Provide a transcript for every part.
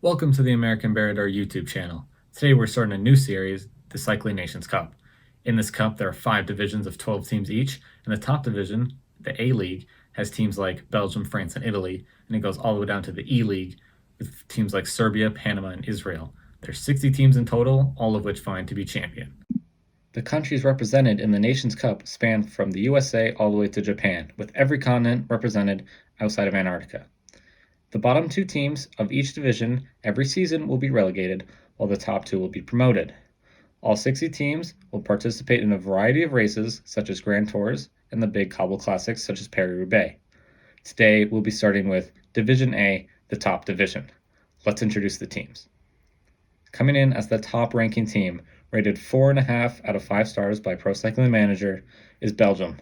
Welcome to the American Baradar YouTube channel. Today we're starting a new series, the Cycling Nations Cup. In this cup, there are 5 divisions of 12 teams each, and the top division, the A League, has teams like Belgium, France, and Italy, and it goes all the way down to the E League with teams like Serbia, Panama, and Israel. There's 60 teams in total, all of which vying to be champion. The countries represented in the Nations Cup span from the USA all the way to Japan, with every continent represented outside of Antarctica. The bottom 2 teams of each division every season will be relegated, while the top 2 will be promoted. All 60 teams will participate in a variety of races, such as Grand Tours and the big cobble classics, such as Paris-Roubaix. Today, we'll be starting with Division A, the top division. Let's introduce the teams. Coming in as the top ranking team, rated 4.5 out of 5 stars by Pro Cycling Manager, is Belgium.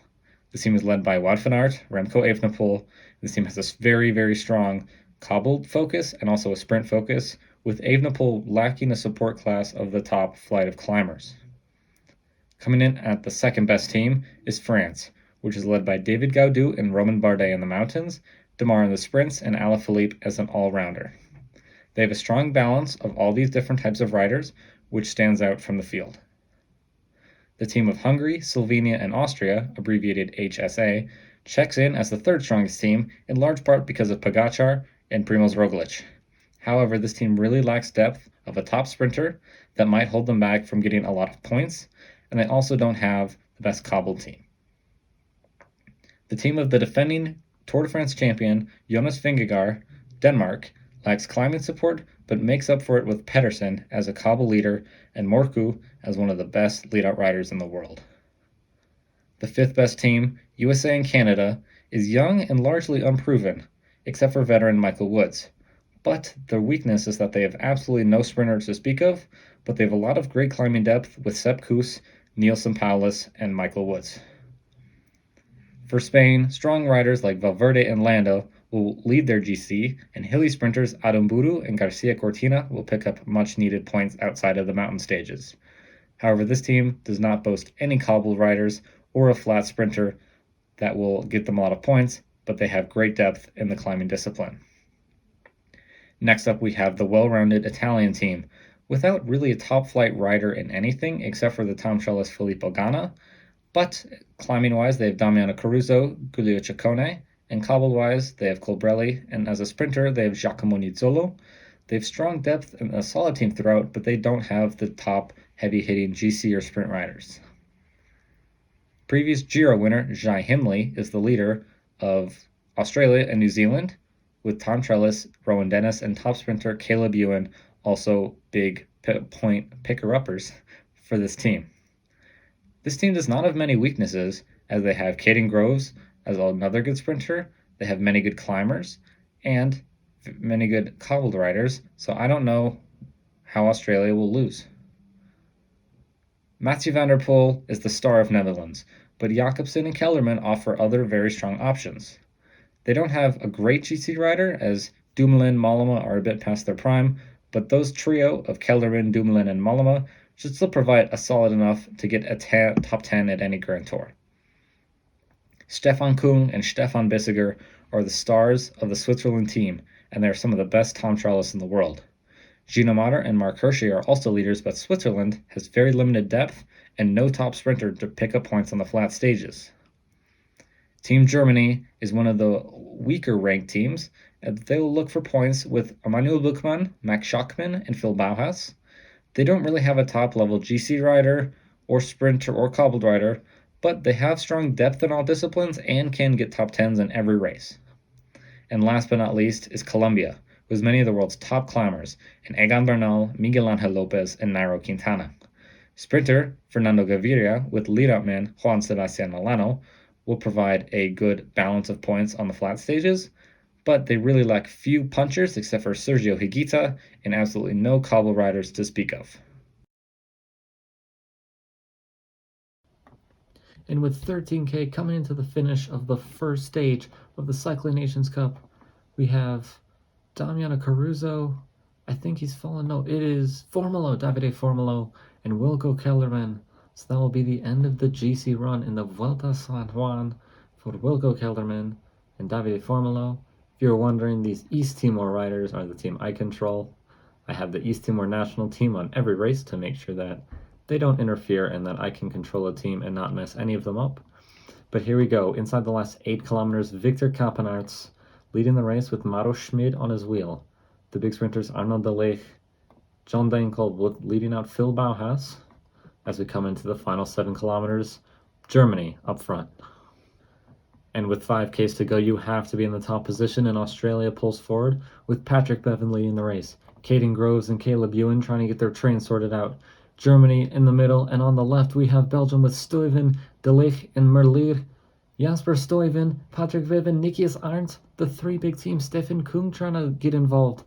This team is led by Wout van Aert, Remco Evenepoel. This team has a very, very strong cobbled focus and also a sprint focus, with Evenepoel lacking a support class of the top flight of climbers. Coming in at the second best team is France, which is led by David Gaudu and Romain Bardet in the mountains, Demar in the sprints, and Alaphilippe as an all-rounder. They have a strong balance of all these different types of riders, which stands out from the field. The team of Hungary, Slovenia, and Austria, abbreviated HSA, checks in as the third strongest team, in large part because of Pogačar and Primož Roglič. However, this team really lacks depth of a top sprinter that might hold them back from getting a lot of points, and they also don't have the best cobbled team. The team of the defending Tour de France champion Jonas Vingegaard, Denmark, lacks climbing support but makes up for it with Pedersen as a cobble leader and Morku as one of the best lead-out riders in the world. The fifth best team, USA and Canada, is young and largely unproven, except for veteran Michael Woods. But their weakness is that they have absolutely no sprinters to speak of, but they have a lot of great climbing depth with Sepp Kuss, Neilson Powless, and Michael Woods. For Spain, strong riders like Valverde and Lando will lead their GC, and hilly sprinters Aramburu and Garcia Cortina will pick up much-needed points outside of the mountain stages. However, this team does not boast any cobbled riders or a flat sprinter that will get them a lot of points, but they have great depth in the climbing discipline. Next up, we have the well-rounded Italian team, without really a top-flight rider in anything except for the Tom Trellis Filippo Ganna, but climbing-wise, they have Damiano Caruso, Giulio Ciccone, and cobbled-wise, they have Colbrelli, and as a sprinter, they have Giacomo Nizzolo. They have strong depth and a solid team throughout, but they don't have the top heavy-hitting GC or sprint riders. Previous Giro winner Jai Hindley is the leader of Australia and New Zealand, with Tom Trellis, Rowan Dennis, and top sprinter Caleb Ewan also big point picker-uppers for this team. This team does not have many weaknesses, as they have Caden Groves as another good sprinter, they have many good climbers, and many good cobbled riders, so I don't know how Australia will lose. Mathieu van der Poel is the star of Netherlands, but Jakobsen and Kelderman offer other very strong options. They don't have a great GC rider, as Dumoulin, Mollema are a bit past their prime, but those trio of Kelderman, Dumoulin, and Mollema should still provide a solid enough to get a top 10 at any Grand Tour. Stefan Kung and Stefan Bissiger are the stars of the Switzerland team, and they are some of the best Tom Trellis in the world. Gino Mader and Mark Hirschi are also leaders, but Switzerland has very limited depth and no top sprinter to pick up points on the flat stages. Team Germany is one of the weaker ranked teams, and they will look for points with Emanuel Buchmann, Max Schachmann, and Phil Bauhaus. They don't really have a top-level GC rider, or sprinter, or cobbled rider, but they have strong depth in all disciplines and can get top 10s in every race. And last but not least is Colombia, who has many of the world's top climbers in Egan Bernal, Miguel Angel Lopez, and Nairo Quintana. Sprinter Fernando Gaviria with lead-out man Juan Sebastian Milano will provide a good balance of points on the flat stages, but they really lack few punchers except for Sergio Higuita and absolutely no cobble riders to speak of. And with 13K coming into the finish of the first stage of the Cycling Nations Cup, we have Damiano Caruso. I think he's fallen. No, it is Formolo, Davide Formolo, and Wilco Kelderman. So that will be the end of the GC run in the Vuelta San Juan for Wilco Kelderman and Davide Formolo. If you're wondering, these East Timor riders are the team I control. I have the East Timor national team on every race to make sure that they don't interfere and that I can control a team and not mess any of them up. But here we go. Inside the last 8 kilometers, Victor Kampenaerts leading the race with Maro Schmid on his wheel. The big sprinters Arnaud Delage, John Degenkolb leading out Phil Bauhaus. As we come into the final 7 kilometers, Germany up front. And with 5Ks to go, you have to be in the top position, and Australia pulls forward with Patrick Bevan leading the race. Caden Groves and Caleb Ewan trying to get their train sorted out. Germany in the middle, and on the left we have Belgium with Stuyven, De Ligt and Merlier. Jasper Stuyven, Patrick Bevan, Nikias Arndt, the 3 big teams, Stefan Kung trying to get involved.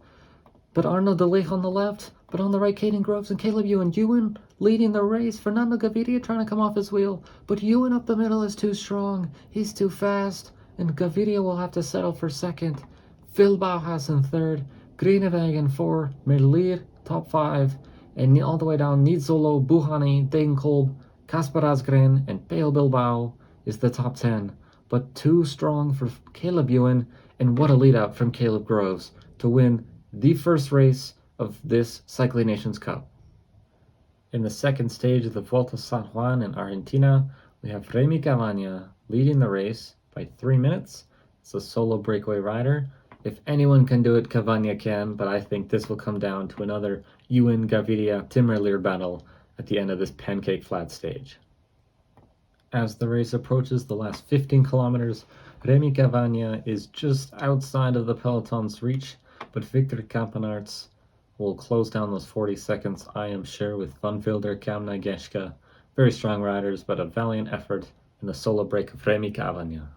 But Arnaud De Ligt on the left, but on the right Caden Groves and Caleb Ewan. Ewan leading the race. Fernando Gaviria trying to come off his wheel, but Ewan up the middle is too strong. He's too fast, and Gaviria will have to settle for second. Phil Bauhaus in third, Greeneweg in 4, Merlier top 5, and all the way down Nizzolo, Buhani, Degenkolb, Kasper Asgren, and Pale Bilbao is the top 10. But too strong for Caleb Ewan, and what a lead out from Caleb Groves to win the first race of this Cycling Nations Cup. In the second stage of the Vuelta San Juan in Argentina, we have Remy Cavagna leading the race by 3 minutes. It's a solo breakaway rider. If anyone can do it, Cavagna can, but I think this will come down to another Ewan, Gaviria, Tim Merlier battle at the end of this pancake flat stage. As the race approaches the last 15 kilometers, Remy Cavagna is just outside of the peloton's reach, but Victor Kampenaerts will close down those 40 seconds, I am sure, with Van Wilder, Kamna, Geschke. Very strong riders, but a valiant effort in the solo break of Remy Cavagna.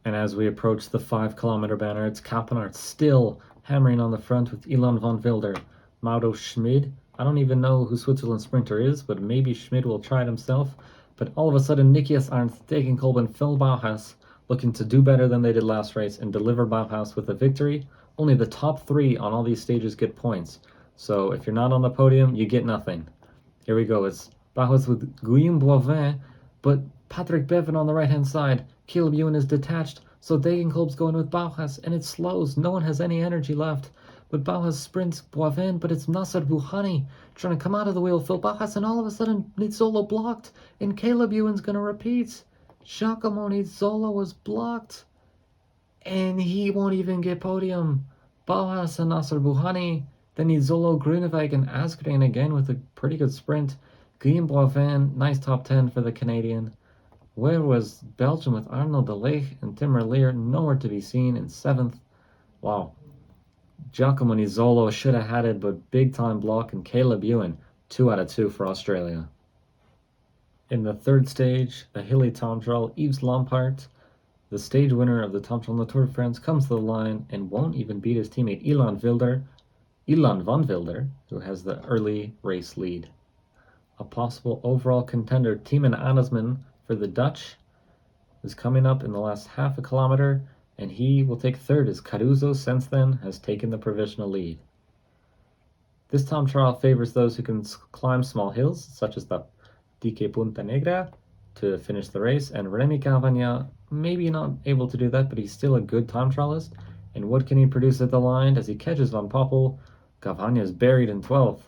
And as we approach the 5 kilometer banner, it's Kampenaerts still hammering on the front with Ilan Van Wilder, Mauro Schmid. I don't even know who Switzerland's sprinter is, but maybe Schmid will try it himself. But all of a sudden, Nikias Arndt, Degenkolb, and Phil Bauhaus looking to do better than they did last race and deliver Bauhaus with a victory. Only the top 3 on all these stages get points. So if you're not on the podium, you get nothing. Here we go. It's Bauhaus with Guillaume Boivin, but Patrick Bevan on the right-hand side. Caleb Ewan is detached, so Degenkolb's going with Bauhaus, and it slows. No one has any energy left. But Bauhaus sprints Boivin, but it's Nasser Bouhani trying to come out of the wheel. Phil Bauhaus, and all of a sudden, Nizzolo blocked, and Caleb Ewan's going to repeat. Giacomo Nizzolo was blocked, and he won't even get podium. Bauhaus and Nasser Bouhani, then Nizzolo, Gruneweg, and Asgreen again with a pretty good sprint. Guillaume Boivin, nice top 10 for the Canadian. Where was Belgium with Arnaud Delage and Tim Merlier? Nowhere to be seen in 7th. Wow. Giacomo Nizzolo should have had it, but big time block, and Caleb Ewan, 2 out of 2 for Australia. In the third stage, a hilly time trial, Yves Lampaert, the stage winner of the time trial on the Tour de France, comes to the line and won't even beat his teammate Ilan Van Wilder, who has the early race lead. A possible overall contender, Tiemann Adelsman for the Dutch, is coming up in the last half a kilometer, and he will take third as Caruso since then has taken the provisional lead. This time trial favors those who can climb small hills, such as the Dique Punta Negra, to finish the race, and Remy Cavagna maybe not able to do that, but he's still a good time trialist. And what can he produce at the line as he catches Van Poppel? Cavagna is buried in 12th.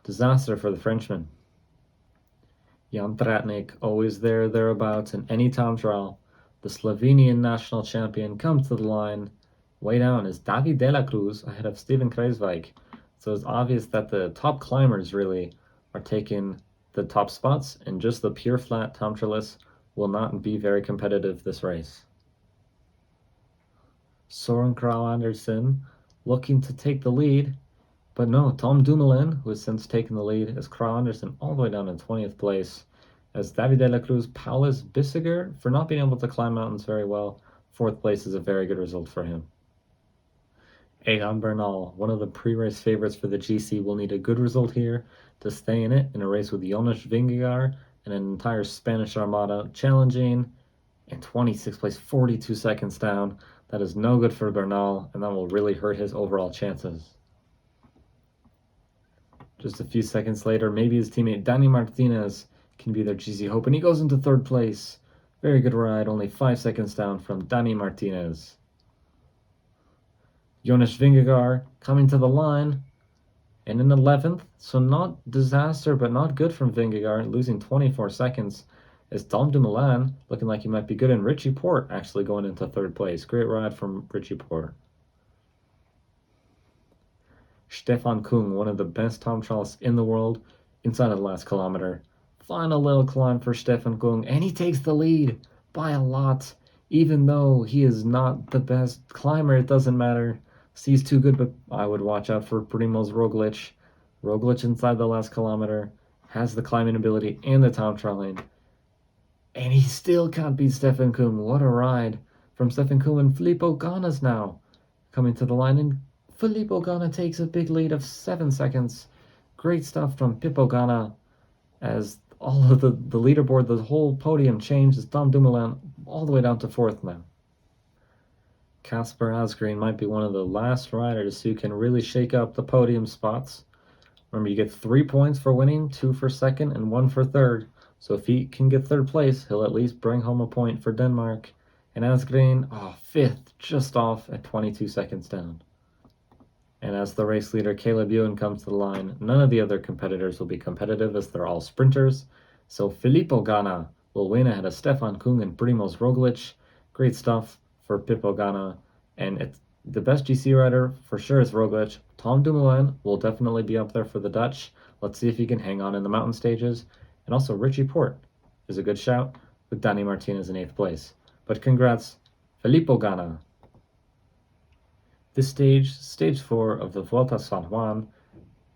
Disaster for the Frenchman. Jan Tratnik, always thereabouts in any time trial. The Slovenian national champion comes to the line. Way down is David de la Cruz ahead of Steven Kruijswijk. So it's obvious that the top climbers really are taking the top spots, and just the pure flat time trialists will not be very competitive this race. Soren Kragh Andersen looking to take the lead, but no, Tom Dumoulin, who has since taken the lead, is Kragh Andersen all the way down in 20th place, as David de la Cruz Paulus Bissiger, for not being able to climb mountains very well, 4th place is a very good result for him. Egan Bernal, one of the pre-race favorites for the GC, will need a good result here to stay in it in a race with Jonas Vingegaard and an entire Spanish armada challenging. In 26th place, 42 seconds down. That is no good for Bernal, and that will really hurt his overall chances. Just a few seconds later, maybe his teammate Dani Martinez can be their GC hope, and he goes into 3rd place. Very good ride, only 5 seconds down from Dani Martinez. Jonas Vingegaard coming to the line. And in 11th, so not disaster, but not good from Vingegaard, losing 24 seconds, is Tom Dumoulin, looking like he might be good, and Richie Porte actually going into 3rd place. Great ride from Richie Porte. Stefan Kung, one of the best time trialists in the world, inside of the last kilometer. Final little climb for Stefan Kung, and he takes the lead by a lot. Even though he is not the best climber, it doesn't matter. He's too good, but I would watch out for Primoz Roglic. Roglic inside the last kilometer has the climbing ability and the time trialing. And he still can't beat Stefan Kung. What a ride from Stefan Kung, and Filippo Ganna's now coming to the line, and Filippo Ganna takes a big lead of 7 seconds. Great stuff from Pippo Ganna as all of the leaderboard, the whole podium changes. Tom Dumoulin all the way down to 4th now. Casper Asgreen might be one of the last riders who can really shake up the podium spots. Remember, you get 3 points for winning, 2 for 2nd, and 1 for 3rd. So if he can get 3rd place, he'll at least bring home a point for Denmark. And Asgreen, 5th, just off at 22 seconds down. And as the race leader, Caleb Ewan comes to the line. None of the other competitors will be competitive as they're all sprinters. So Filippo Ganna will win ahead of Stefan Kung and Primoz Roglic. Great stuff for Pippo Ganna. And it's the best GC rider for sure is Roglic. Tom Dumoulin will definitely be up there for the Dutch. Let's see if he can hang on in the mountain stages. And also Richie Porte is a good shout with Dani Martinez in 8th place. But congrats, Filippo Ganna. This stage, stage 4 of the Vuelta San Juan,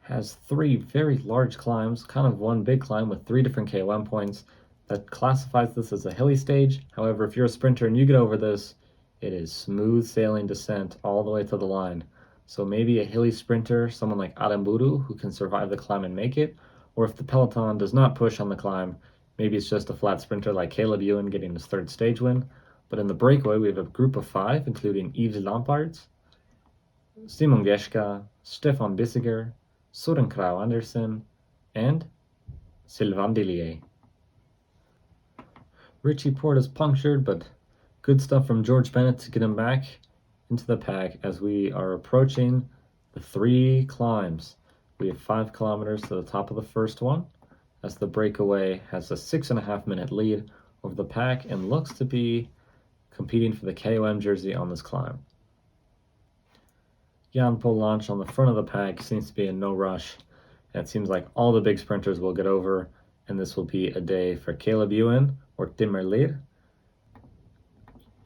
has 3 very large climbs, kind of one big climb with 3 different KOM points. That classifies this as a hilly stage. However, if you're a sprinter and you get over this, it is smooth sailing descent all the way to the line. So maybe a hilly sprinter, someone like Aramburu, who can survive the climb and make it, or if the peloton does not push on the climb, maybe it's just a flat sprinter like Caleb Ewan getting his 3rd stage win. But in the breakaway, we have a group of 5, including Yves Lampaert, Simon Geschke, Stefan Bissiger, Søren Kragh Andersen, and Sylvain Dillier. Richie Porte is punctured, but good stuff from George Bennett to get him back into the pack as we are approaching the 3 climbs. We have 5 kilometers to the top of the first one, as the breakaway has a 6.5 minute lead over the pack and looks to be competing for the KOM jersey on this climb. Jan Polanc on the front of the pack seems to be in no rush. And it seems like all the big sprinters will get over, and this will be a day for Caleb Ewan or Tim Merlier.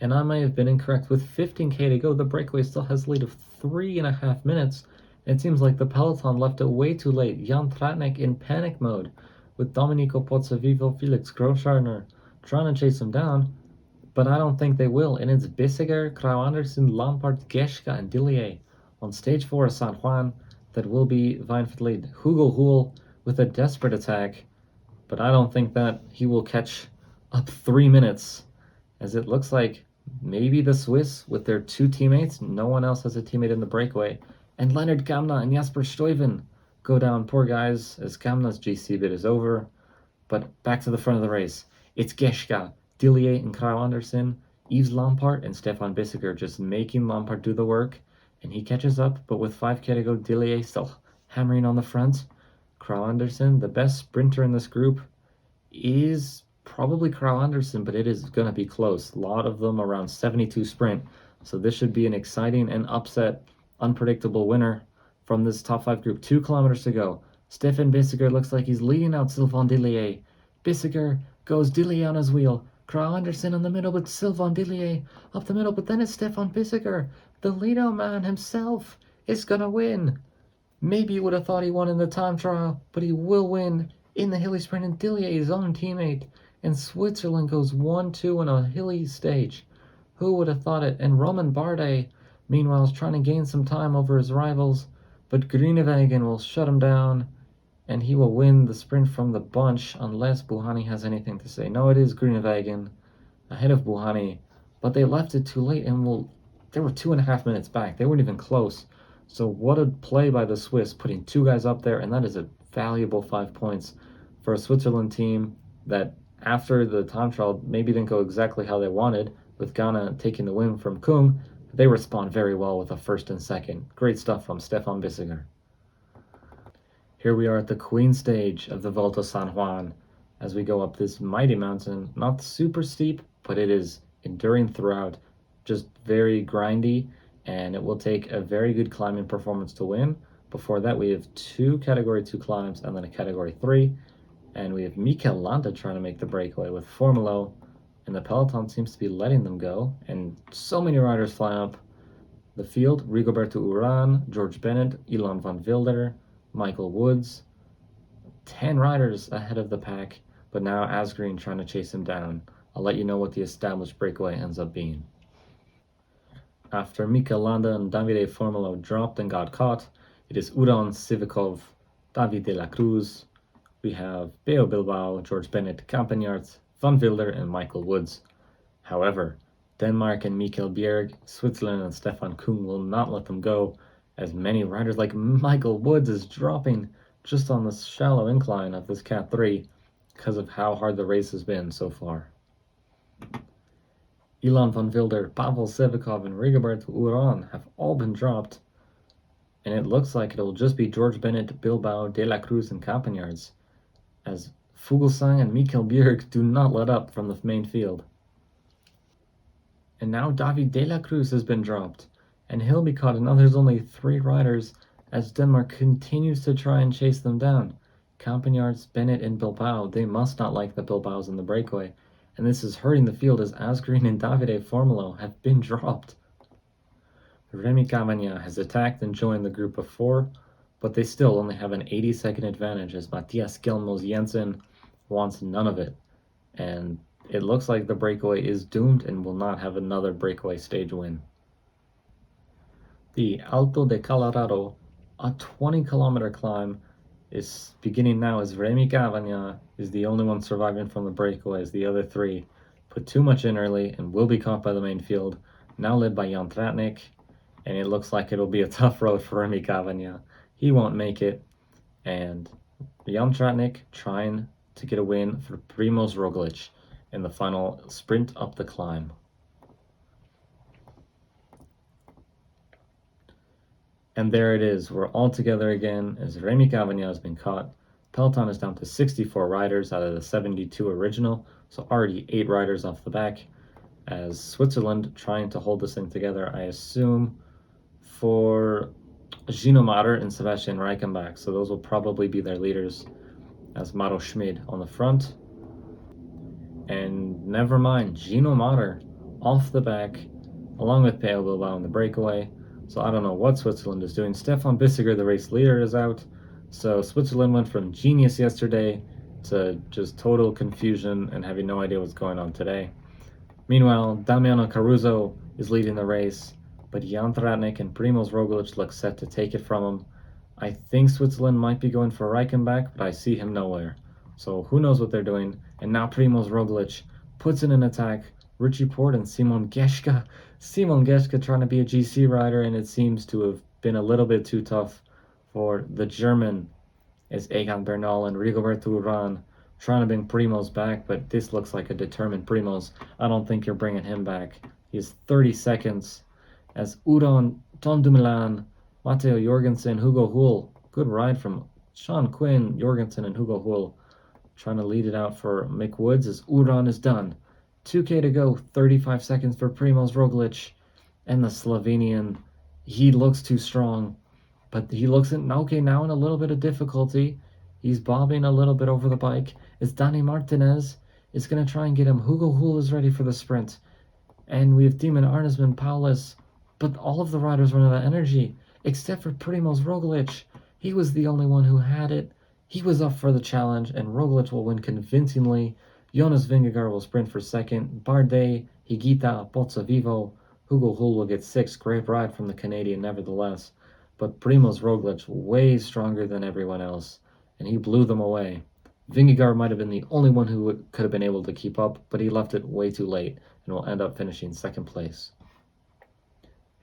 And I may have been incorrect. With 15k to go, the breakaway still has a lead of 3.5 minutes. And it seems like the peloton left it way too late. Jan Tratnik in panic mode with Domenico Pozzovivo, Felix Großschartner trying to chase him down. But I don't think they will. And it's Bissiger, Kragh Andersen, Lampaert, Geschke, and Dillier on stage 4 of San Juan that will be vying for the lead. Hugo Hull with a desperate attack, but I don't think that he will catch up 3 minutes, as it looks like maybe the Swiss with their 2 teammates, no one else has a teammate in the breakaway, and Leonard Kamna and Jasper Stuyven go down. Poor guys, as Kamna's GC bid is over. But back to the front of the race. It's Geschke, Dillier, and Kragh Andersen, Yves Lampaert, and Stefan Bissiger just making Lampaert do the work. And he catches up, but with 5k to go, Dillier still hammering on the front. Kragh Andersen, the best sprinter in this group, is probably Kragh Andersen, but it is going to be close. A lot of them around 72 sprint. So this should be an exciting and upset, unpredictable winner from this top 5 group. 2 kilometers to go. Stefan Bissiger looks like he's leading out Sylvain Dillier. Bissiger goes Dillier on his wheel. Kragh Andersen in the middle with Sylvain Dillier up the middle, but then it's Stefan Bissiger. The Lido man himself is going to win. Maybe you would have thought he won in the time trial, but he will win in the hilly sprint. And Dillier, his own teammate, and Switzerland goes 1-2 on a hilly stage. Who would have thought it? And Roman Bardet, meanwhile, is trying to gain some time over his rivals, but Groenewegen will shut him down, and he will win the sprint from the bunch unless Buhani has anything to say. No, it is Groenewegen ahead of Buhani, but they left it too late, and they were 2.5 minutes back. They weren't even close. So what a play by the Swiss, putting 2 guys up there, and that is a valuable 5 points for a Switzerland team that after the time trial maybe didn't go exactly how they wanted, with Ghana taking the win from Kung. They respond very well with a 1st and 2nd. Great stuff from Stefan Bissiger. Here we are at the Queen stage of the Volta San Juan as we go up this mighty mountain. Not super steep, but it is enduring throughout, just very grindy, and it will take a very good climbing performance to win. Before that, we have two Category 2 climbs and then a Category 3, and we have Mikel Landa trying to make the breakaway with Formolo, and the peloton seems to be letting them go, and so many riders flying up the field. Rigoberto Uran, George Bennett, Ilan van Wilder, Michael Woods, 10 riders ahead of the pack, but now Asgreen trying to chase him down. I'll let you know what the established breakaway ends up being. After Mikel Landa and Davide Formolo dropped and got caught, it is Uran, Sivikov, David de la Cruz. We have Beo Bilbao, George Bennett, Campagnard, Van Wilder, and Michael Woods. However, Denmark and Mikkel Bjerg, Switzerland and Stefan Kung will not let them go, as many riders like Michael Woods is dropping just on the shallow incline of this Cat 3 because of how hard the race has been so far. Ilan van Wilder, Pavel Sevikov, and Rigoberto Uran have all been dropped, and it looks like it'll just be George Bennett, Bilbao, De La Cruz, and Campagnards, as Fuglsang and Mikkel Bjerg do not let up from the main field. And now David de la Cruz has been dropped, and he'll be caught, and now there's only 3 riders as Denmark continues to try and chase them down. Campagnards, Bennett, and Bilbao, they must not like the Bilbaos in the breakaway, and this is hurting the field as Asgreen and Davide Formolo have been dropped. Remy Cavagna has attacked and joined the group of 4, but they still only have an 80-second advantage as Matthias Gelmos Jensen wants none of it, and it looks like the breakaway is doomed and will not have another breakaway stage win. The Alto de Colorado, a 20-kilometer climb, is beginning now as Remy Cavagna is the only one surviving from the breakaway, as the other 3 put too much in early and will be caught by the main field, now led by Jan Tratnik, and it looks like it'll be a tough road for Remy Cavagna. He won't make it, and Jan Tratnik trying to get a win for Primoz Roglic in the final sprint up the climb. And there it is, we're all together again as Remy Cavagna has been caught. Peloton is down to 64 riders out of the 72 original, so already 8 riders off the back, as Switzerland trying to hold this thing together, I assume, for Gino Mader and Sebastian Reichenbach, so those will probably be their leaders, as Maro Schmid on the front. And never mind, Gino Mader off the back, along with Peo Bilbao in the breakaway. So I don't know what Switzerland is doing. Stefan Bissiger, the race leader, is out. So Switzerland went from genius yesterday to just total confusion and having no idea what's going on today. Meanwhile, Damiano Caruso is leading the race, but Jan Tratnik and Primoz Roglic look set to take it from him. I think Switzerland might be going for Reichenbach, but I see him nowhere. So who knows what they're doing. And now Primoz Roglic puts in an attack. Richie Porte and Simon Geschke. Simon Geschke trying to be a GC rider, and it seems to have been a little bit too tough for the German, as Egan Bernal and Rigoberto Uran trying to bring Primoz back, but this looks like a determined Primoz. I don't think you're bringing him back. He has 30 seconds as Uran, Tom Dumoulin, Matteo Jorgensen, Hugo Hull. Good ride from Sean Quinn, Jorgensen, and Hugo Hull. Trying to lead it out for Mick Woods as Uran is done. 2K to go, 35 seconds for Primoz Roglic. And the Slovenian, he looks too strong, but he looks okay now in a little bit of difficulty. He's bobbing a little bit over the bike. It's Dani Martinez is going to try and get him. Hugo Hull is ready for the sprint. And we have Demon Arnesman, Paulus, but all of the riders run out of energy, except for Primoz Roglic. He was the only one who had it. He was up for the challenge, and Roglic will win convincingly. Jonas Vingegaard will sprint for second. Bardet, Higuita, Pozzovivo, Hugo Hull will get 6th. Great ride from the Canadian nevertheless. But Primoz Roglic way stronger than everyone else, and he blew them away. Vingegaard might have been the only one who could have been able to keep up, but he left it way too late and will end up finishing 2nd place.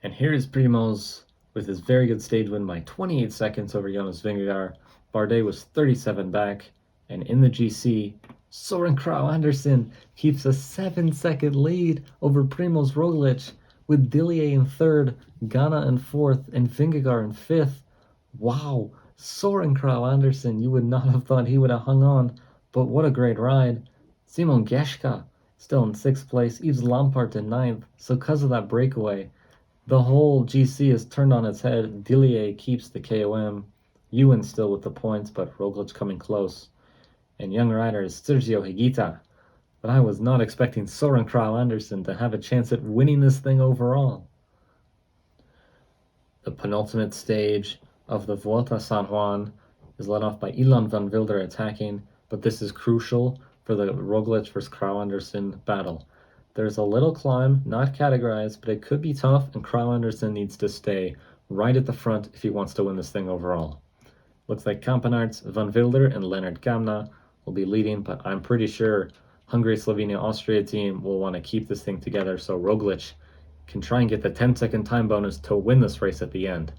And here is Primoz with his very good stage win by 28 seconds over Jonas Vingegaard. Bardet was 37 back, and in the GC, Soren Kragh Andersen keeps a 7-second lead over Primoz Roglic, with Dillier in 3rd, Ghana in 4th, and Vingegaard in 5th. Wow, Soren Krauw Andersen, you would not have thought he would have hung on, but what a great ride. Simon Geschke, still in 6th place, Yves Lampaert in 9th, so because of that breakaway, the whole GC is turned on its head. Dillier keeps the KOM, Ewan still with the points, but Roglic coming close. And young rider is Sergio Higuita, but I was not expecting Soren Krauw Andersen to have a chance at winning this thing overall. The penultimate stage of the Vuelta a San Juan is led off by Ilan van Wilder attacking, but this is crucial for the Roglic versus Krauw Andersen battle. There's a little climb, not categorized, but it could be tough, and Krauw Andersen needs to stay right at the front if he wants to win this thing overall. Looks like Kampenaerts, Van Wilder, and Lennart Kamna will be leading, but I'm pretty sure Hungary, Slovenia, Austria team will want to keep this thing together so Roglic can try and get the 10-second time bonus to win this race at the end.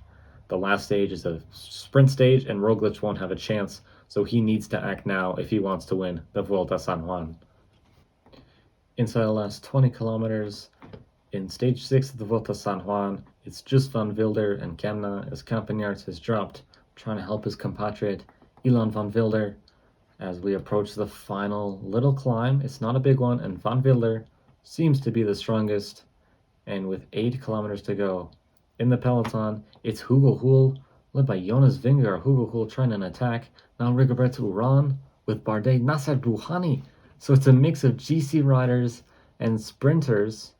The last stage is a sprint stage, and Roglic won't have a chance, so he needs to act now if he wants to win the Vuelta a San Juan. Inside the last 20 kilometers, in stage 6 of the Vuelta a San Juan, it's just Van Wilder and Kamna as Kampenaerts has dropped, trying to help his compatriot Ilan van Wilder as we approach the final little climb. It's not a big one, and Van Wilder seems to be the strongest. And with 8 kilometers to go, in the peloton, it's Hugo Hull, led by Jonas Vingegaard. Hugo Hull trying an attack. Now Rigoberto Urán with Bardet, Nasser Bouhanni. So it's a mix of GC riders and sprinters.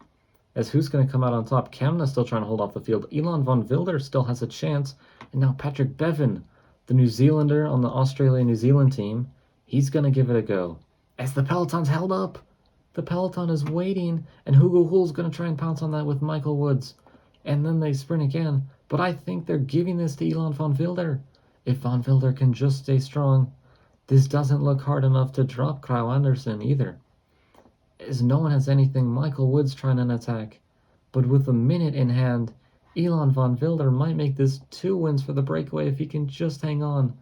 As who's going to come out on top? Kamna still trying to hold off the field. Ilan van Wilder still has a chance. And now Patrick Bevan, the New Zealander on the Australia-New Zealand team, he's going to give it a go. As the peloton's held up, the peloton is waiting, and Hugo Hull's going to try and pounce on that with Michael Woods. And then they sprint again. But I think they're giving this to Ilan van Wilder. If Van Wilder can just stay strong, this doesn't look hard enough to drop Krauw Andersen either. As no one has anything, Michael Woods trying an attack. But with a minute in hand, Ilan van Wilder might make this 2 wins for the breakaway if he can just hang on.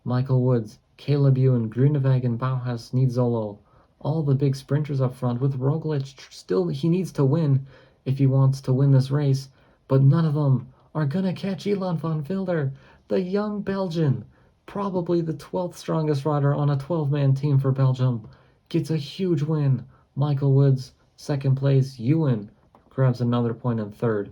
Michael Woods, Caleb Ewan, Groenewegen, Bauhaus, Nizzolo, all the big sprinters up front with Roglic. Still, he needs to win if he wants to win this race, but none of them are going to catch Ilan van Wilder, the young Belgian, probably the 12th strongest rider on a 12-man team for Belgium, gets a huge win. Michael Woods, 2nd place. Ewan grabs another point in 3rd.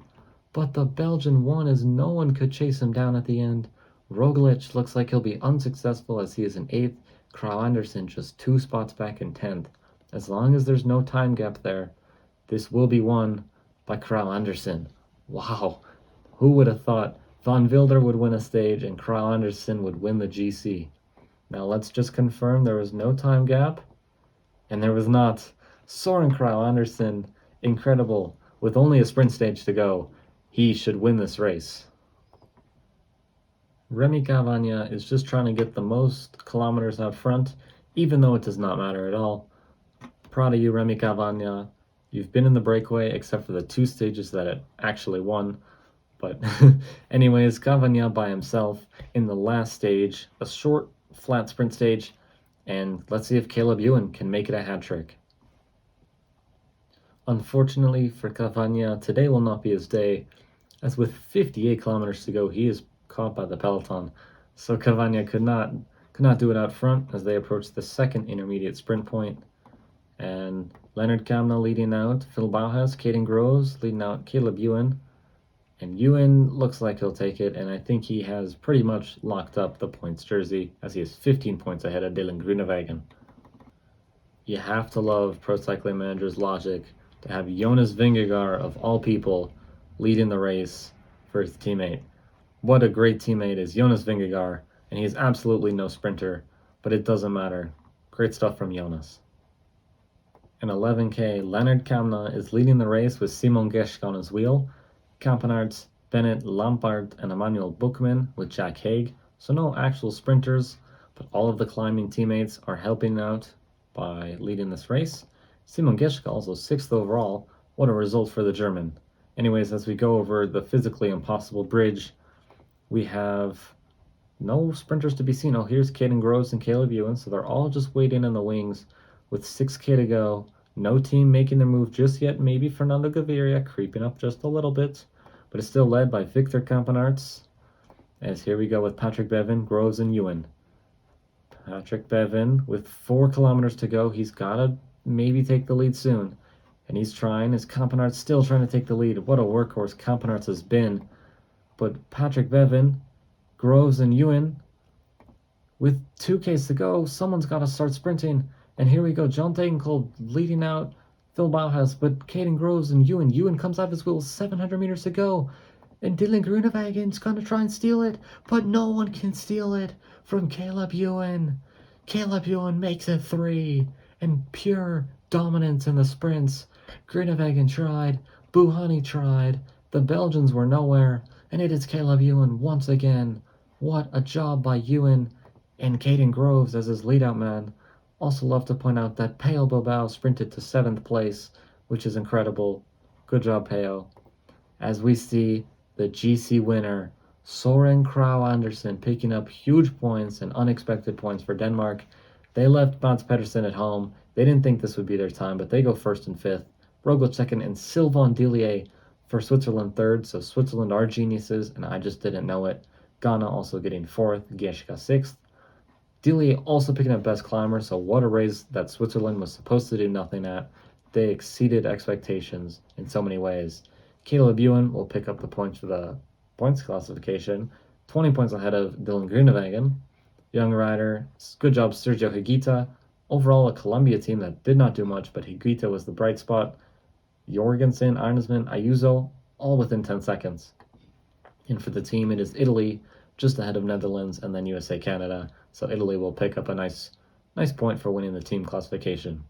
But the Belgian won as no one could chase him down at the end. Roglic looks like he'll be unsuccessful as he is in 8th. Krauw Andersen just 2 spots back in 10th. As long as there's no time gap there, this will be won by Krauw Andersen. Wow, who would have thought Van Wilder would win a stage and Krauw Andersen would win the GC? Now let's just confirm there was no time gap, and there was not. Soren Krauw Andersen, incredible. With only a sprint stage to go, he should win this race. Remy Cavagna is just trying to get the most kilometers out front, even though it does not matter at all. Proud of you, Remy Cavagna. You've been in the breakaway except for the 2 stages that it actually won. But anyways, Cavagna by himself in the last stage, a short, flat sprint stage, and let's see if Caleb Ewan can make it a hat trick. Unfortunately for Cavagna, today will not be his day, as with 58 kilometers to go, he is caught by the peloton. So Cavagna could not do it out front as they approach the 2nd intermediate sprint point. And Lennart Kamna leading out, Phil Bauhaus, Caden Groves leading out Caleb Ewan. And Ewan looks like he'll take it, and I think he has pretty much locked up the points jersey as he is 15 points ahead of Dylan Groenewegen. You have to love Pro Cycling Manager's logic to have Jonas Vingegaard, of all people, leading the race for his teammate. What a great teammate is Jonas Vingegaard, and he is absolutely no sprinter, but it doesn't matter. Great stuff from Jonas. In 11K, Lennart Kamna is leading the race with Simon Geschke on his wheel. Kampenaerts, Bennett, Lampaert, and Emmanuel Buchmann with Jack Haig. So no actual sprinters, but all of the climbing teammates are helping out by leading this race. Simon Geschke also 6th overall. What a result for the German. Anyways, as we go over the physically impossible bridge, we have no sprinters to be seen. Oh, here's Caden Groves and Caleb Ewan, so they're all just waiting in the wings with 6K to go. No team making their move just yet. Maybe Fernando Gaviria creeping up just a little bit, but it's still led by Victor Kampenaerts As here we go with Patrick Bevan, Groves, and Ewan. Patrick Bevan with 4 kilometers to go. He's got to maybe take the lead soon. And he's trying. Is Campenarts still trying to take the lead? What a workhorse Campenarts has been. But Patrick Bevan, Groves, and Ewan, with 2Ks to go, someone's got to start sprinting. And here we go. John Degenkolb leading out Phil Bauhaus, but Caden Groves and Ewan. Ewan comes out of his wheel, 700 meters to go. And Dylan Groenewagen's going to try and steal it, but no one can steal it from Caleb Ewan. Caleb Ewan makes it 3, and pure dominance in the sprints. Groenewagen tried, Buhani tried, the Belgians were nowhere, and it is Caleb Ewan once again. What a job by Ewan, and Caden Groves as his leadout man. Also love to point out that Peo Bilbao sprinted to 7th place, which is incredible. Good job, Peo. As we see the GC winner, Soren Kragh Andersen, picking up huge points and unexpected points for Denmark. They left Mats Pedersen at home. They didn't think this would be their time, but they go 1st and 5th. Roglic 2nd, and Sylvain Dillier for Switzerland 3rd. So Switzerland are geniuses, and I just didn't know it. Ghana also getting 4th, Gieshka 6th. Dillier also picking up best climber, so what a race that Switzerland was supposed to do nothing at. They exceeded expectations in so many ways. Caleb Ewan will pick up the points for the points classification, 20 points ahead of Dylan Groenewagen. Young rider, good job Sergio Higuita. Overall, a Colombia team that did not do much, but Higuita was the bright spot. Jorgensen, Arnesman, Ayuso, all within 10 seconds. And for the team, it is Italy, just ahead of Netherlands, and then USA, Canada. So Italy will pick up a nice point for winning the team classification.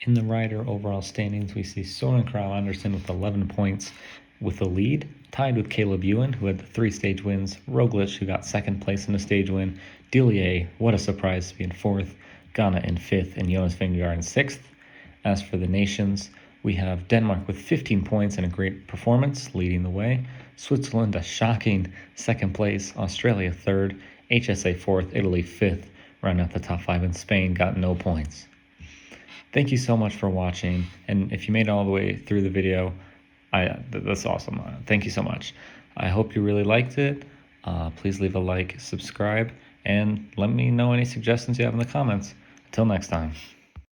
In the rider overall standings, we see Soren Kragh Andersen with 11 points with the lead, tied with Caleb Ewan, who had the 3 stage wins, Roglic, who got 2nd place in a stage win, Dillier, what a surprise to be in 4th, Ghana in 5th, and Jonas Vingegaard in 6th. As for the nations, we have Denmark with 15 points and a great performance, leading the way, Switzerland a shocking 2nd place, Australia 3rd, HSA 4th, Italy 5th, round out the top 5, and Spain got no points. Thank you so much for watching, and if you made it all the way through the video, that's awesome. Thank you so much. I hope you really liked it. Please leave a like, subscribe, and let me know any suggestions you have in the comments. Until next time.